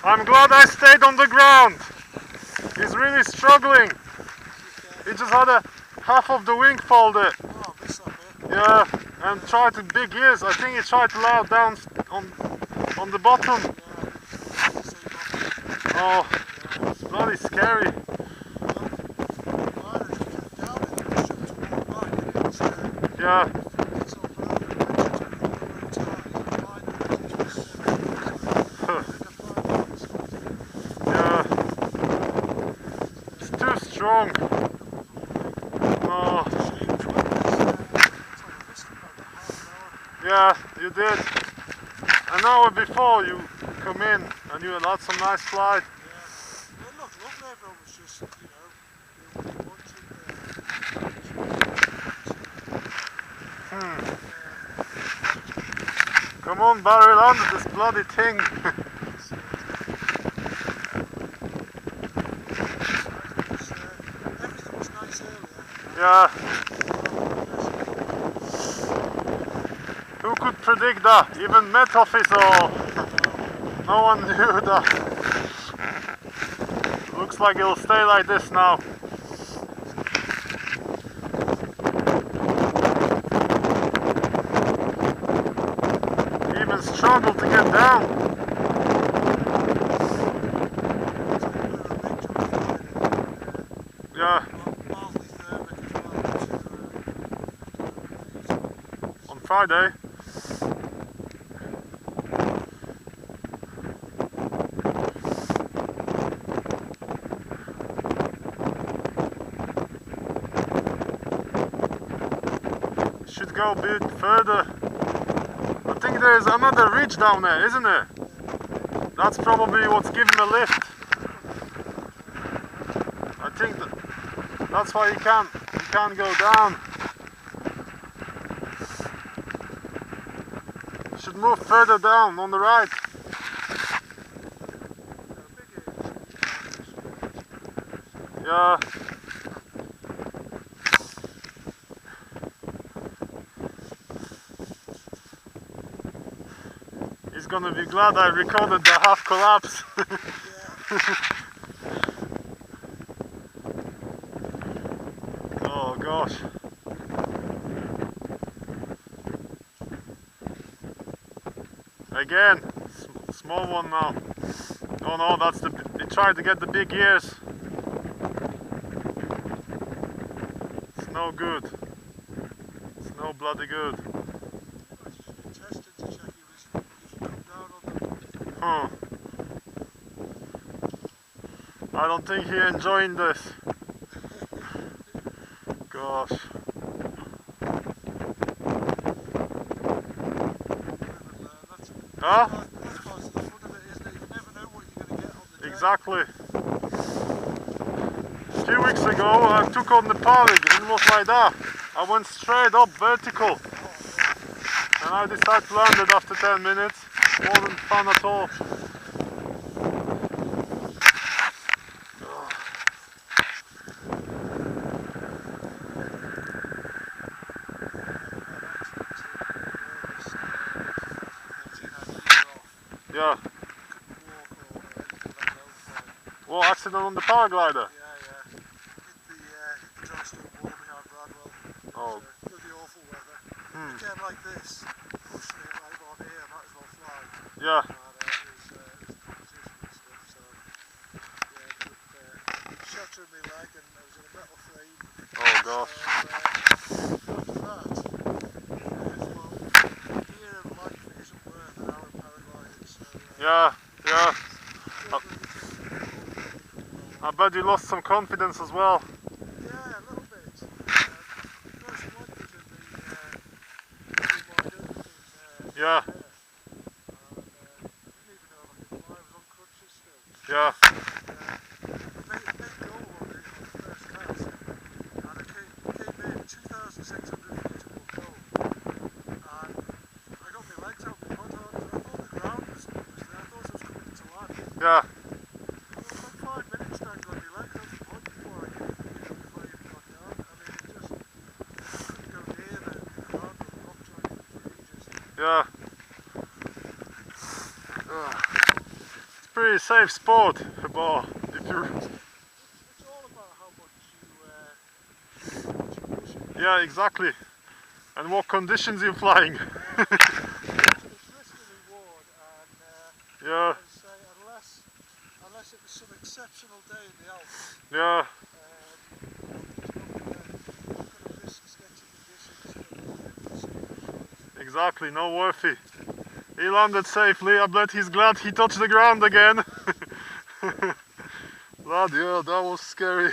I'm glad I stayed on the ground. He's really struggling. He just had a half of the wing folded. Oh, this up here. Yeah, and tried to big ears. I think he tried to loud down on the bottom. Oh, it's bloody scary. Yeah. Yeah. It's too strong. Oh. Yeah, you did. An hour before you come in and you had some nice slide. Yeah. It looked lovely, everyone was just, Come on, barrel under this bloody thing. everything was nice earlier. Yeah. Who could predict that? Even Met Office or no one knew that. Looks like it'll stay like this now. Even struggle to get down. Yeah. Mildly thermic as well. On Friday. Should go a bit further. I think there's another ridge down there, isn't there? That's probably what's giving a lift. I think that's why you can't go down. You should move further down on the right. Yeah. He's gonna be glad I recorded the half collapse. Oh gosh. Again, small one now. Oh no, that's he tried to get the big ears. It's no good. It's no bloody good. Huh. I don't think he's enjoying this. Gosh. Huh? Exactly. A few weeks ago I took on the paragliding and it was like that. I went straight up vertical. And I decided to land it after 10 minutes. It wasn't fun at all. Yeah. Well, accident on the paraglider? Yeah. Hit the dry stone wall behind Bradwell. Oh. Bloody awful weather. Again like this, pushing it like on here, might as well fly. Yeah. And it was competition and stuff, so yeah, ended up shattering my leg and I was in a metal frame. Oh gosh. So after that, well, here in life it isn't worth an hour of paragliding, so Yeah. I bet you lost some confidence as well. yeah, a little bit. Got some linkage in my hood. Yeah. I didn't even know if I could fly. I was on crutches still. Yeah. I made a big goal on the first cast, and I came in 2,600 feet above goal, and I got my legs out my pod hard. I thought the ground was there. I thought I was coming to land. Yeah. About 5 minutes dangling my legs out the pod before I even got down. I mean, it just couldn't go near the ground or the rocks or anything for ages. Yeah. It's a pretty safe sport, but if you're... It's all about how much you push it. Yeah, exactly. And what conditions you're flying. It's risk and reward, and Yeah. as I say, unless it was some exceptional day in the Alps, Yeah. you're not going to risk sketchy conditions. Exactly, no worthy. He landed safely. I bet he's glad he touched the ground again. Bloody hell, that was scary.